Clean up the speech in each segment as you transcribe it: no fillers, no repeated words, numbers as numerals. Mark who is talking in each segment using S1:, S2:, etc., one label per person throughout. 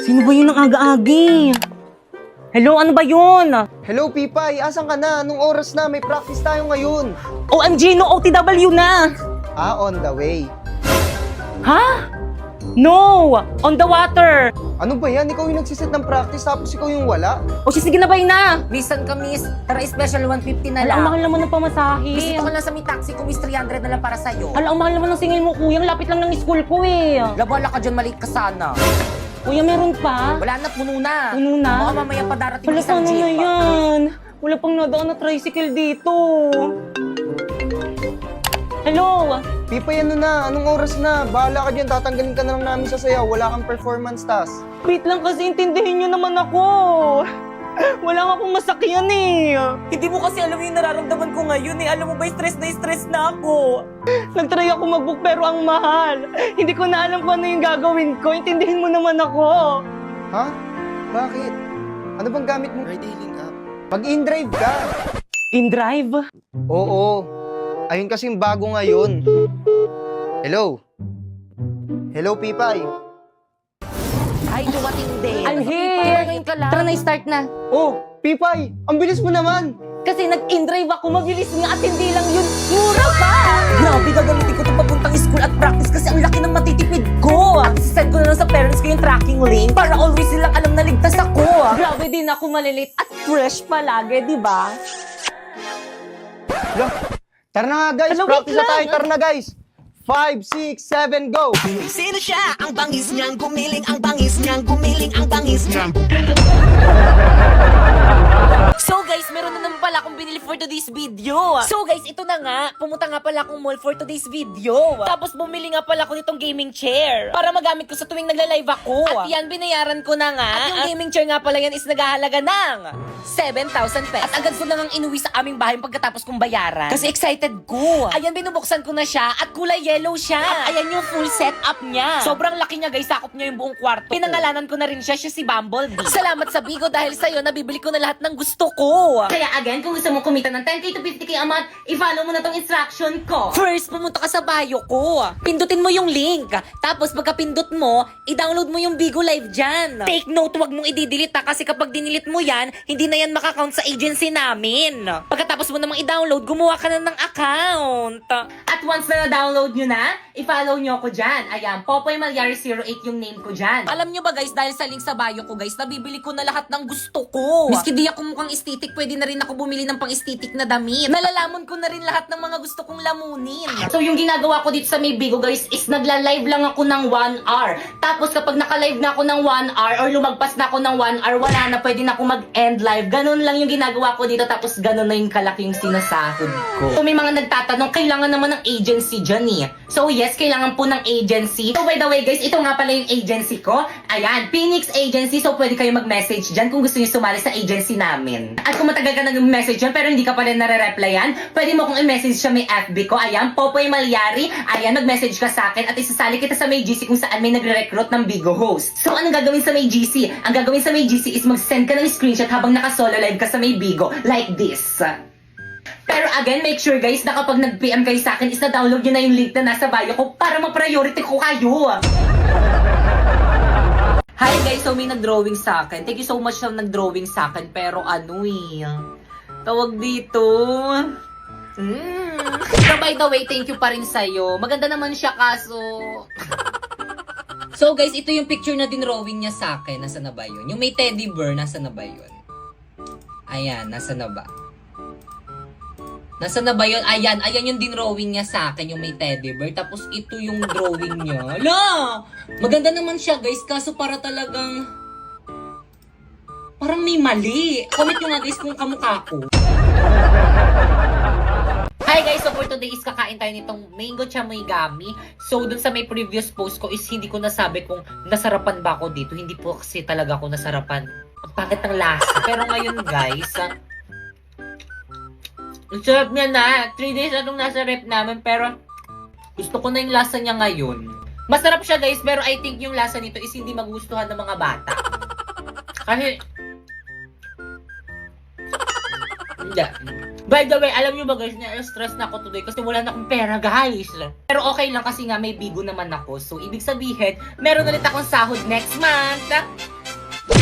S1: Sino ba yun ang aga-agi? Hello, ano ba yun?
S2: Hello, Pipay! Asan ka na? Anong oras na? May practice tayo ngayon.
S1: OMG, no OTW na!
S2: On the way.
S1: Ha? No! On the water!
S2: Ano ba yan? Ikaw yung nagsiset ng practice tapos ikaw yung wala?
S1: O sige na ba na?
S3: Bisan ka, miss. Tara, special 150 na
S1: Hala,
S3: lang.
S1: ang mahal naman ng pamasahe.
S3: Bisita ko lang sa may taxi ko, miss. 300 na lang para sa'yo.
S1: Hala, ang mahal naman ng singil mo, kuya. Ang lapit lang ng school ko eh.
S3: Labala ka dyan, maliit ka sana.
S1: Kuya, meron pa?
S3: Wala na, puno na.
S1: Puno na?
S3: Baka mamaya pa darating
S1: Hala,
S3: isang
S1: sana na
S3: jeep.
S1: yan. Wala pang nadaan na tricycle dito. Hello?
S2: Pipay, ano na? Anong oras na? Bahala ka dyan. Tatanggalin ka na lang namin sa sayaw. Wala kang performance task.
S1: Wait lang kasi intindihin nyo naman ako. Wala nga akong masakyan eh.
S3: Hindi mo kasi alam yung nararamdaman ko ngayon eh. Alam mo ba, stress na ako.
S1: Nagtry ako mag-book pero ang mahal. Hindi ko na alam kung ano yung gagawin ko. Intindihin mo naman ako.
S2: Ha? Bakit? Ano bang gamit mo? Ride-hailing app. Mag-in-drive ka.
S1: In-drive?
S2: Oo. Ayun kasing bago ngayon. Hello? Hello, Pipay?
S3: Ay, dumating din.
S1: I'm here.
S3: Ngayon ka lang.
S1: Tara na, start na.
S2: Oh, Pipay! Ang bilis mo naman!
S1: Kasi nag-in-drive ako, mabilis nga at hindi lang yun. Mura pa!
S3: Grabe, gagamitin ko ito papuntang school at practice kasi ang laki ng matitipid ko. Send ko na lang sa parents ko yung tracking link para always silang alam na ligtas ako.
S1: Grabe din ako malilate at fresh palagi, di ba?
S2: Hello? Tara na nga, guys!
S1: Hello,
S2: Practice
S1: wait
S2: na
S1: lang.
S2: tayo! Tara na, guys! 5, 6, 7, go!
S4: Sino siya? Ang bangis niyang gumiling, ang bangis niyang gumiling, ang bangis niyang
S3: So guys, meron na naman pala akong binili for today's video. So guys, ito na nga. Pumunta nga pala akong mall for today's video. Tapos bumili nga pala ako nitong gaming chair para magamit ko sa tuwing nagla-live ako. At yan, binayaran ko na nga. At yung gaming chair nga pala yan is naghahalaga ng 7,000 pesos. At agad ko na nga inuwi sa aming bahay pagkatapos kong bayaran. Kasi excited ko. Ayan, binubuksan ko na siya at kulay yellow siya. At ayan yung full setup niya. Sobrang laki niya guys, sakop niya yung buong kwarto. Pinangalanan ko na rin siya si Bumblebee. Salamat sa Bigo dahil sa'yo, nabibili ko na lahat ng gusto ko.
S5: Kaya again, kung gusto mo kumita ng 10k to 50k a month, i-follow mo na tong instruction ko.
S3: First, pumunta ka sa bio ko. Pindutin mo yung link. Tapos, pagka-pindot mo, i-download mo yung Bigo Live dyan. Take note, wag mong i-delete kasi kapag dinilit mo yan, hindi na yan makakount sa agency namin. Pagkatapos mo namang i-download, gumawa ka na ng account.
S5: At once na na-download nyo na, i-follow nyo ako dyan. Ayan, Popoy Malyari 08 yung name ko dyan.
S3: Alam nyo ba guys, dahil sa link sa bio ko guys, nabibili ko na lahat ng gusto ko. Miski di ako mukhang aesthetic, pwede na rin ako bumili ng pang-aesthetic na damit. Nalalamon ko na rin lahat ng mga gusto kong lamunin.
S5: So yung ginagawa ko dito sa may Bigo guys is nagla-live lang ako ng 1 hour. Tapos kapag naka-live na ako ng 1 hour or lumagpas na ako ng 1 hour, wala na, pwede na ako mag-end live. Ganun lang yung ginagawa ko dito, tapos ganun na yung kalaki yung sinasahod ko. So may mga nagtatanong, kailangan naman ng agency dyan eh. So yes, kailangan po ng agency. So by the way guys, ito nga pala yung agency ko. Ayan, Phoenix Agency. So pwede kayo mag-message dyan kung gusto niyo sumali sa agency namin. At kung matagal ka nag-message dyan pero hindi ka pa rin nare-replyan, pwede mo kong i-message sa may FB ko. Ayan, Popoy Malyari. Ayan, mag-message ka sa akin at isasali kita sa may GC kung saan may nagre-recruit ng Bigo host. So anong gagawin sa may GC? Ang gagawin sa may GC is mag-send ka ng screenshot habang naka-solo live ka sa may Bigo. Like this. Pero again, make sure guys na kapag nag-PM kayo sa akin is na-download nyo na yung link na nasa bio ko para ma-priority ko kayo.
S3: Hi guys, so may nag-drawing sa akin. Thank you so much sa nag-drawing sa akin. Pero ano eh, tawag dito. So by the way, thank you pa rin sa'yo. Maganda naman siya kaso... So guys, ito yung picture na din-drawing niya sa akin. Nasa na ba yun? Yung may teddy bear, nasa na ba yun? Ayan, nasa na ba? Nasa na ba yun? Ayan, ayan yung din-drawing niya sa akin, yung may teddy bear. Tapos ito yung drawing niya. Hala! Maganda naman siya guys, kaso para talagang... Parang may mali. Comment nyo nga guys kung kamukha ko. Hi guys, so for today is kakain tayo nitong mango chamoy gummy. So dun sa may previous post ko is hindi ko nasabi kung nasarapan ba ako dito. Hindi po kasi talaga ako nasarapan. Ang pangit ng lasa. Pero ngayon guys, ang sarap niya na. 3 days na itong nasa rep namin pero gusto ko na yung lasa niya ngayon. Masarap siya guys pero I think yung lasa nito is hindi magustuhan ng mga bata. Kasi... Hindi.
S5: By the way, alam nyo ba guys, na-stress na ako today kasi wala na akong pera guys. Pero okay lang kasi nga may bigo naman ako. So, ibig sabihin, meron ulit akong sahod next month.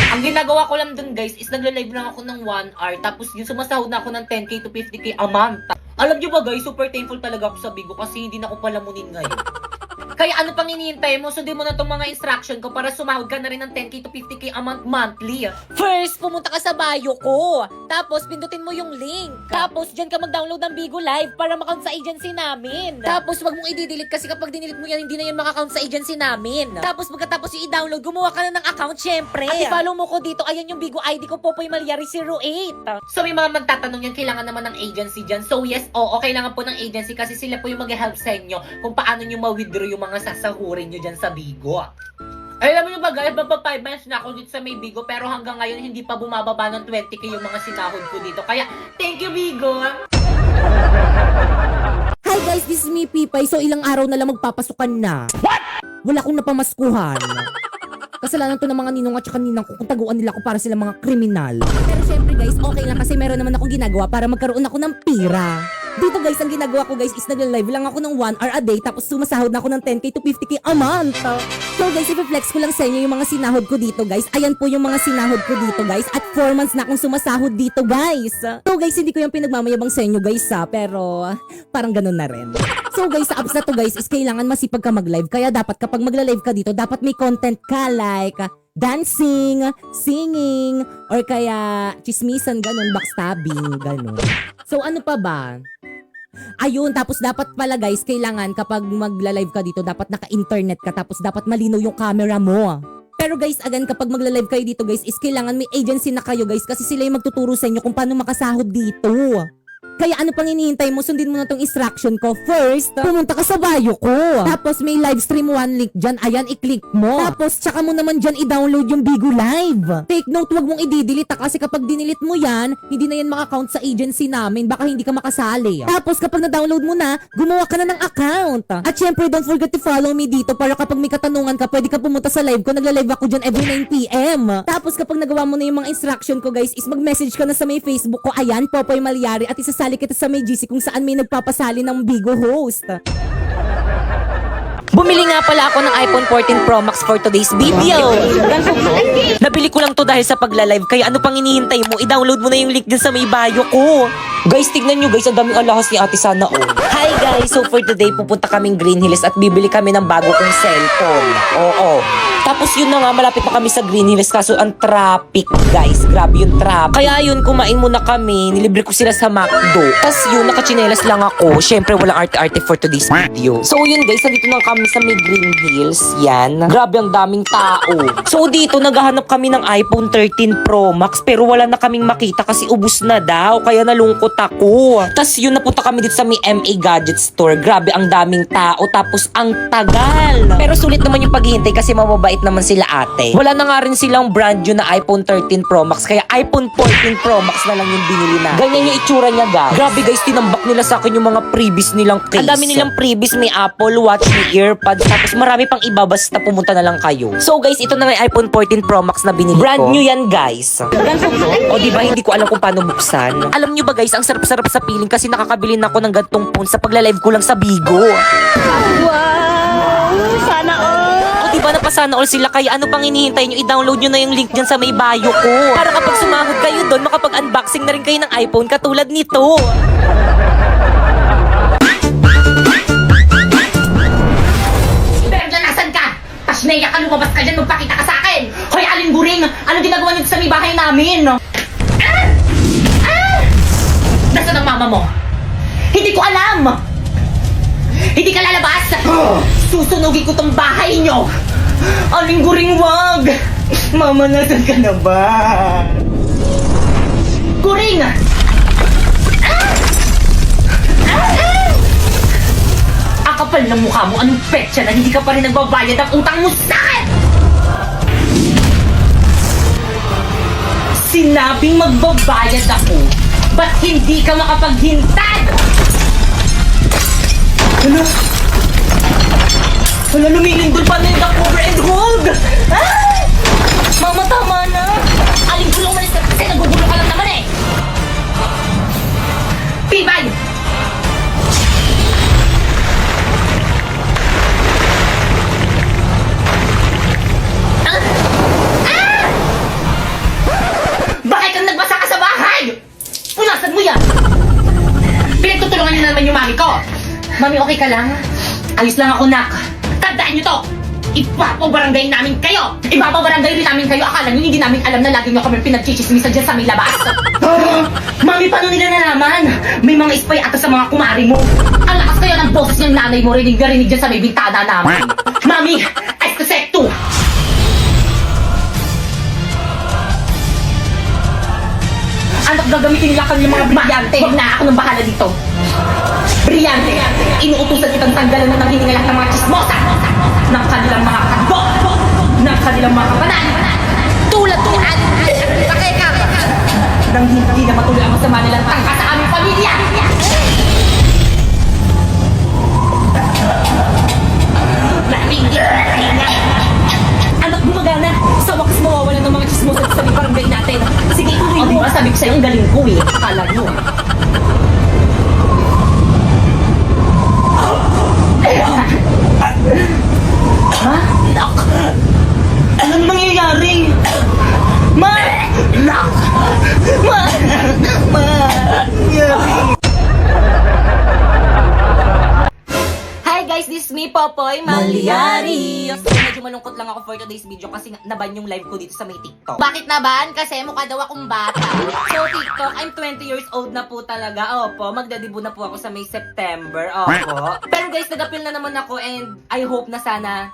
S5: Ang ginagawa ko lang dun guys is nagla-live lang ako ng 1 hour. Tapos yung sumasahod na ako ng 10k to 50k a month. Alam nyo ba guys, super thankful talaga ako sa bigo kasi hindi na ako palamunin ngayon. Kaya ano pang hinihintay mo? Sundin mo na tong mga instruction ko para sumahod ka na rin ng 10k to 50k a month monthly.
S3: First, pumunta ka sa bio ko. Tapos, pindutin mo yung link. Tapos, dyan ka mag-download ng Bigo Live para makount sa agency namin. Tapos, wag mong i-delete kasi kapag dinilit mo yan, hindi na yan makakount sa agency namin. Tapos, pagkatapos yung i-download, gumawa ka na ng account, syempre. At i-follow mo ko dito. Ayan yung Bigo ID ko, Popoy Malyari 08.
S5: So may mga magtatanong yan, kailangan naman ng agency dyan. So yes, kailangan po ng agency kasi sila po yung mag-help sa inyo kung paano nyo ma-withdraw yung mga sasahurin nyo dyan sa Bigo. Alam mo ba guys, magpa 5 months na ako dito sa may Bigo pero hanggang ngayon hindi pa bumababa ng 20k yung mga sinahod ko dito. Kaya, thank you Bigo!
S6: Hi guys, this is me Pipay. So ilang araw na lang magpapasukan na. What? Wala akong napamaskuhan. Kasalanan to ng mga ninong at saka ninang ko kung taguan nila ako para sila mga kriminal. Pero syempre guys, okay lang kasi meron naman akong ginagawa para magkaroon ako ng pira. Dito guys, ang ginagawa ko guys is nagla-live lang ako ng 1 hour a day tapos sumasahod na ako ng 10k to 50k a month. So guys, i-flex ko lang sa inyo yung mga sinahod ko dito guys. Ayan po yung mga sinahod ko dito guys. At 4 months na akong sumasahod dito guys. So guys, hindi ko yung pinagmamayabang sa inyo guys pero parang ganun na rin. So guys, sa apps na to guys is kailangan masipag ka mag-live. Kaya dapat kapag magla-live ka dito, dapat may content ka like dancing, singing, or kaya chismisan, ganun, backstabbing, ganun. So ano pa ba? Ayun, tapos dapat pala guys, kailangan kapag magla-live ka dito, dapat naka-internet ka, tapos dapat malinaw yung camera mo. Pero guys, again, kapag magla-live kayo dito guys, is kailangan may agency na kayo guys, kasi sila yung magtuturo sa inyo kung paano makasahod dito. Kaya ano pang hinihintay mo? Sundin mo na tong instruction ko. First, pumunta ka sa bio ko. Tapos may live stream 1 link dyan. Ayan, i-click mo. Tapos tsaka mo naman dyan i-download yung Bigo Live. Take note, wag mong i-delete kasi kapag dinilit mo yan, hindi na yan makakount sa agency namin. Baka hindi ka makasali. Tapos kapag na-download mo na, gumawa ka na ng account. At syempre, don't forget to follow me dito para kapag may katanungan ka, pwede ka pumunta sa live ko. Nagla-live ako dyan every 9 PM. Tapos kapag nagawa mo na yung mga instruction ko guys, is mag-message ka na sa may Facebook ko. Ayan, Popoy Malyari, at isasali kita sa may GC kung saan may nagpapasali ng Bigo host.
S3: Bumili nga pala ako ng iPhone 14 Pro Max for today's video. Nabili ko lang to dahil sa pagla-live. Kaya ano pang hinihintay mo? I-download mo na yung link din sa may bio ko. Guys, tignan nyo guys. Ang daming alahas ni Ate Sana Hi guys! So for today, pupunta kaming Green Hills at bibili kami ng bago kong cellphone. Oo. Tapos yun na nga, malapit pa kami sa Green Hills kaso ang traffic guys. Grabe yung traffic. Kaya yun, kumain muna kami. Nilibre ko sila sa McDo. Tapos yun, nakachinelas lang ako. Syempre, walang arte-arte for today's video. So yun guys, nandito na kami sa may Green Hills. Yan. Grabe ang daming tao. So dito, naghahanap kami ng iPhone 13 Pro Max pero wala na kaming makita kasi ubus na daw. Kaya nalungkot ako. Tapos yun, napunta kami dito sa may MA Gadget Store. Grabe ang daming tao. Tapos ang tagal. Pero sulit naman yung paghihintay kasi mamabait naman sila ate. Wala na nga rin silang brand new na iPhone 13 Pro Max. Kaya iPhone 14 Pro Max na lang yung binili na. Ganyan yung itsura niya guys. Grabe guys, tinambak nila sa akin yung mga previous nilang case. Ang dami nilang previous. May Apple Watch, may earpods. Tapos marami pang iba, basta pumunta na lang kayo. So guys, ito na nga yung iPhone 14 Pro Max na binili ko. Brand new yan guys. O diba, hindi ko alam kung paano buksan. Alam nyo ba guys, ang sarap-sarap sa piling kasi nakakabili na ako ng gantong phone sa pagla-live ko lang sa Bigo.
S1: Wow! Sana all!
S3: O diba, napasana all sila, kaya ano pang hinihintay nyo? I-download nyo na yung link dyan sa may bio ko. Para kapag sumahod kayo doon, makapag-unboxing na rin kayo ng iPhone katulad nito.
S5: Neya ka, lumabas ka dyan, magpakita ka sa akin! Hoy, Aling Guring! Ano ginagawa niyo sa may bahay namin? Nasaan ang mama mo? Hindi ko alam! Hindi ka lalabas! Susunugin ko tong bahay niyo! Aling Guring, wag! Mama, nasan ka na ba? Guring! Kapal ng mukha mo, anong petsa na hindi ka pa rin nagbabayad ang utang mo sa akin? Sinabing magbabayad ako, ba't hindi ka makapaghintay? Hala, lumilindol pa na yung cover and hold! Ay! Mama, tama na! Aling gulong malis na kasi nagugulo ka lang naman eh! Mami, okay ka lang? Ayos lang ako, nak. Tandaan niyo to! Ipapabarangay namin kayo! Ipapabarangay rin namin kayo! Akala niyo hindi namin alam na lagi niyo kami pinagchichismisan dyan sa may labas! Mami, paano nila nalaman? May mga spy ata sa mga kumari mo! Ang lakas kayo ng boses ng nanay mo rinig na rinig dyan sa may bintana namin! Mami, Escosekto! Anak, gagamitin nila kami mga brilyante! Huwag na ako nang bahala dito! Brilyante! Inuutusan kitang tanggalan na ng hiningalak ng mga chismosa! Ng kanilang mga kagbo! Ng kanilang mga kapanan! Tulad ko at pakekang! Nang hindi na matuloy ang masama nilang tangka sa aming pamilya! Anak, gumagana! Sa wakas mawawala ng mga chismosa sa barangay natin! Sige, ituloy mo! Sabi ko sa'yo, ang galing ko eh! Akala mo! Ha? Lock! Anong mangyayari? Ma! Lock! Ma! Ma! Hi guys, this is me, Popoy Malyari. So, medyo malungkot lang ako for today's video kasi naban yung live ko dito sa may TikTok. Bakit naban? Kasi mukha daw akong bata. So, TikTok, I'm 20 years old na po talaga. Opo, magdadebut na po ako sa May September. Opo. Pero guys, nag-appeal na naman ako and I hope na sana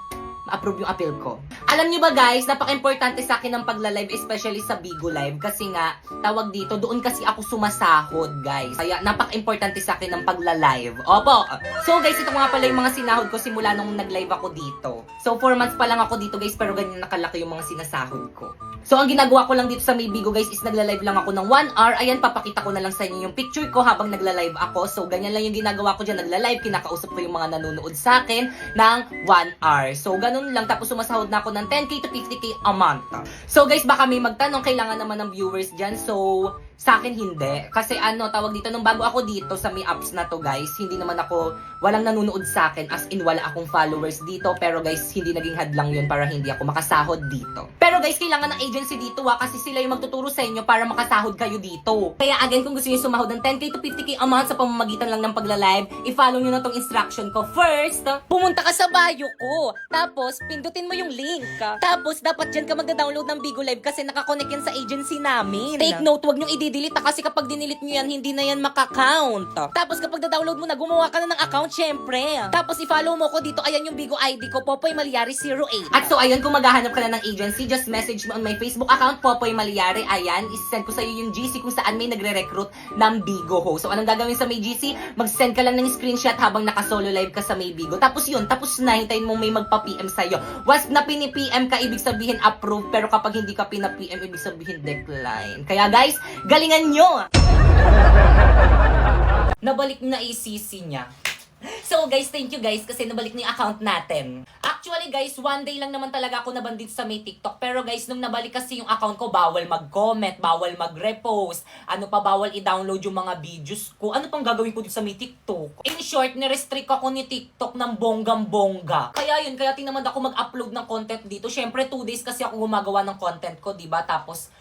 S5: ma-approve yung appeal ko. Alam nyo ba guys, napaka-importante sa akin ng pagla-live, especially sa Bigo Live. Kasi nga, tawag dito, doon kasi ako sumasahod guys. Kaya napaka-importante sa akin ng pagla-live. Opo. So guys, ito nga pala yung mga sinahod ko simula nung nag-live ako dito. So 4 months pa lang ako dito guys, pero ganyan nakalaki yung mga sinasahod ko. So ang ginagawa ko lang dito sa May Bigo guys is nagla-live lang ako ng 1 hour. Ayan, papakita ko na lang sa inyo yung picture ko habang nagla-live ako. So ganyan lang yung ginagawa ko dyan, nagla-live, kinakausap ko yung mga nanonood sa akin ng 1 hour. So ganun lang, tapos sumasahod na ako ng 10k to 50k a month. So guys, baka may magtanong, kailangan naman ng viewers dyan. So sa akin hindi. Kasi ano, tawag dito, nung bago ako dito sa may apps na to guys, hindi naman ako, walang nanonood sa akin, as in wala akong followers dito. Pero guys, hindi naging hadlang yun para hindi ako makasahod dito. Pero guys, kailangan ng agency dito kasi sila yung magtuturo sa inyo para makasahod kayo dito. Kaya again, kung gusto nyo sumahod ng 10k to 50k a month sa pamamagitan lang ng pagla-live, i-follow nyo na tong instruction ko. First, pumunta ka sa bio ko. Tapos, pindutin mo yung link. Tapos, dapat dyan ka magda-download ng Bigo Live kasi nakakonect yan sa agency namin. Take note, wag nyo i-delete kasi kapag dinilit nyo yan, hindi na yan maka-count. Tapos kapag na-download mo na, gumawa ka na ng account, syempre. Tapos i-follow mo ko dito, ayan yung Bigo ID ko, Popoy Malyari 08. At so ayun, kung maghahanap ka na ng agency, just message me on my Facebook account, Popoy Malyari. Ayan, isend ko sa'yo yung GC kung saan may nagre-recruit ng Bigo ho. So anong gagawin sa may GC? Mag-send ka lang ng screenshot habang naka-solo live ka sa may Bigo. Tapos yun, tapos na, hintayin mo may magpa-PM sa'yo. Once na pini-PM ka, ibig sabihin approve. Pero kapag hindi ka pina-PM, ibig sabihin decline. Kaya guys, galingan nyo! Nabalik na ICC niya. So guys, thank you guys kasi nabalik na yung account natin. Actually guys, one day lang naman talaga ako nabandit sa may TikTok. Pero guys, nung nabalik kasi yung account ko, bawal mag-comment, bawal mag-repost, ano pa, bawal i-download yung mga videos ko. Ano pang gagawin ko dito sa may TikTok? In short, ni-restrict ako ni TikTok ng bonggang-bongga. Kaya yun, kaya tinamad ako mag-upload ng content dito. Syempre, 2 days kasi ako gumagawa ng content ko, diba? Tapos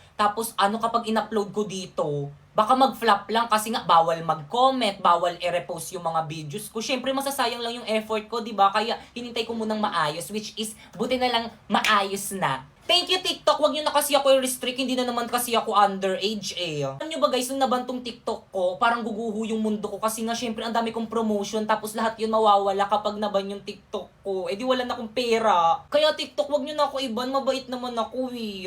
S5: ano kapag in-upload ko dito, baka mag-flop lang kasi nga bawal mag-comment, bawal i-repost yung mga videos ko. Syempre masasayang lang yung effort ko, 'di ba? Kaya hinintay ko munang maayos, which is buti na lang maayos na. Thank you TikTok, wag niyo na kasi ako i-restrict, hindi na naman kasi ako underage eh. Alam niyo ba guys, nung nabantong TikTok ko, parang guguho yung mundo ko kasi nga syempre ang dami kong promotion tapos lahat yun mawawala kapag naban yung TikTok ko. Eh di wala na akong pera. Kaya TikTok, wag niyo na ako iban, mabait naman ako eh.